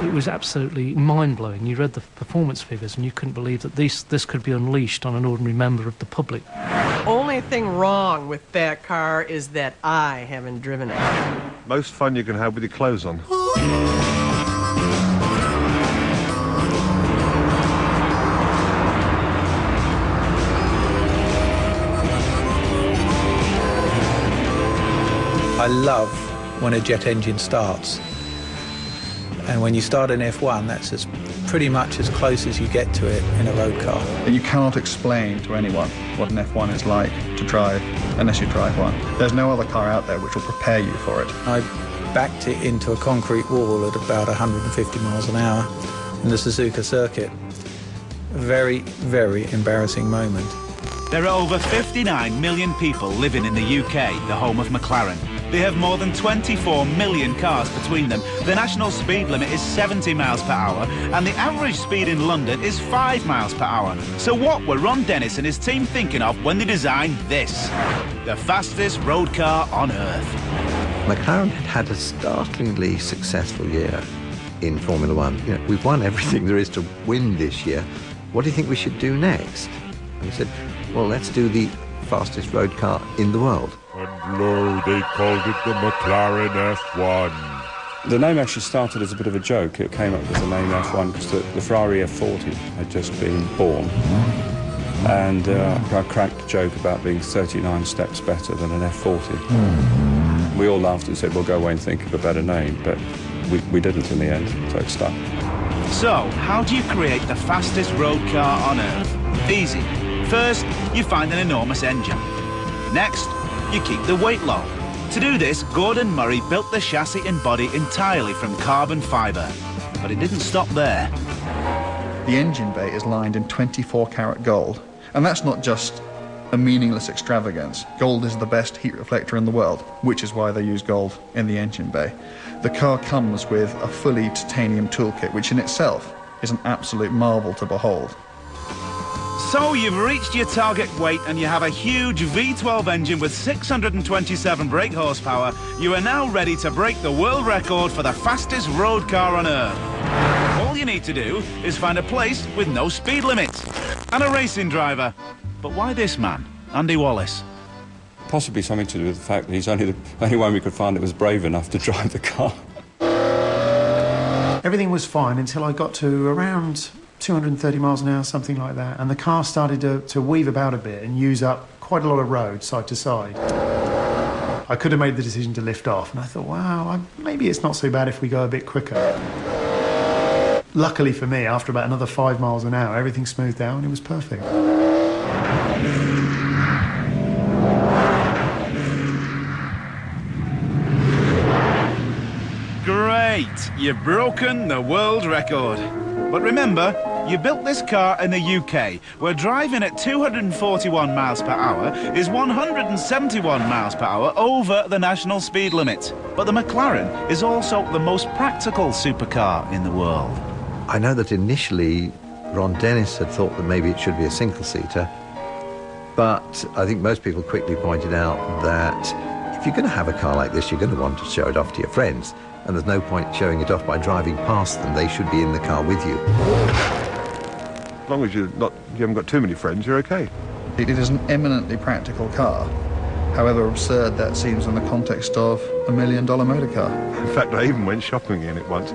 It was absolutely mind-blowing. You read the performance figures and you couldn't believe that this could be unleashed on an ordinary member of the public. Only thing wrong with that car is that I haven't driven it. Most fun you can have with your clothes on. I love when a jet engine starts. And when you start an F1, that's pretty much as close as you get to it in a road car. You cannot explain to anyone what an F1 is like to drive unless you drive one. There's no other car out there which will prepare you for it. I backed it into a concrete wall at about 150 miles an hour in the Suzuka circuit. A very, very embarrassing moment. There are over 59 million people living in the UK, the home of McLaren. They have more than 24 million cars between them. The national speed limit is 70 miles per hour, and the average speed in London is 5 miles per hour. So what were Ron Dennis and his team thinking of when they designed this? The fastest road car on Earth. McLaren had a startlingly successful year in Formula One. You know, we've won everything there is to win this year. What do you think we should do next? And we said, well, let's do the fastest road car in the world. And lo, they called it the McLaren F1. The name actually started as a bit of a joke. It came up with the name F1 because the Ferrari F40 had just been born. And I cracked a joke about being 39 steps better than an F40. We all laughed and said, well, go away and think of a better name. But we didn't in the end, so it stuck. So, how do you create the fastest road car on Earth? Easy. First, you find an enormous engine. Next, you keep the weight low. To do this, Gordon Murray built the chassis and body entirely from carbon fibre. But it didn't stop there. The engine bay is lined in 24-karat gold. And that's not just a meaningless extravagance. Gold is the best heat reflector in the world, which is why they use gold in the engine bay. The car comes with a fully titanium toolkit, which in itself is an absolute marvel to behold. So you've reached your target weight and you have a huge V12 engine with 627 brake horsepower. You are now ready to break the world record for the fastest road car on Earth. All you need to do is find a place with no speed limits and a racing driver. But why this man, Andy Wallace? Possibly something to do with the fact that he's only the only one we could find that was brave enough to drive the car. Everything was fine until I got to around 230 miles an hour, something like that, and the car started to weave about a bit and use up quite a lot of road side to side. I could have made the decision to lift off, and I thought, wow, maybe it's not so bad if we go a bit quicker. Luckily for me, after about another 5 miles an hour, everything smoothed out and it was perfect. Great! You've broken the world record. But remember, you built this car in the UK, where driving at 241 miles per hour is 171 miles per hour over the national speed limit. But the McLaren is also the most practical supercar in the world. I know that initially Ron Dennis had thought that maybe it should be a single-seater, but I think most people quickly pointed out that if you're going to have a car like this, you're going to want to show it off to your friends. And there's no point showing it off by driving past them. They should be in the car with you. As long as you haven't got too many friends, you're okay. It is an eminently practical car, however absurd that seems in the context of a $1 million motor car. In fact, I even went shopping in it once.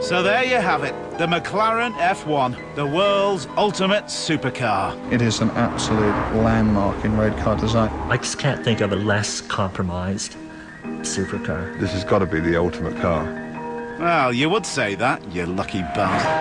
So there you have it, the McLaren F1, the world's ultimate supercar. It is an absolute landmark in road car design. I just can't think of a less compromised supercar. This has got to be the ultimate car. Well, you would say that, you lucky bastard.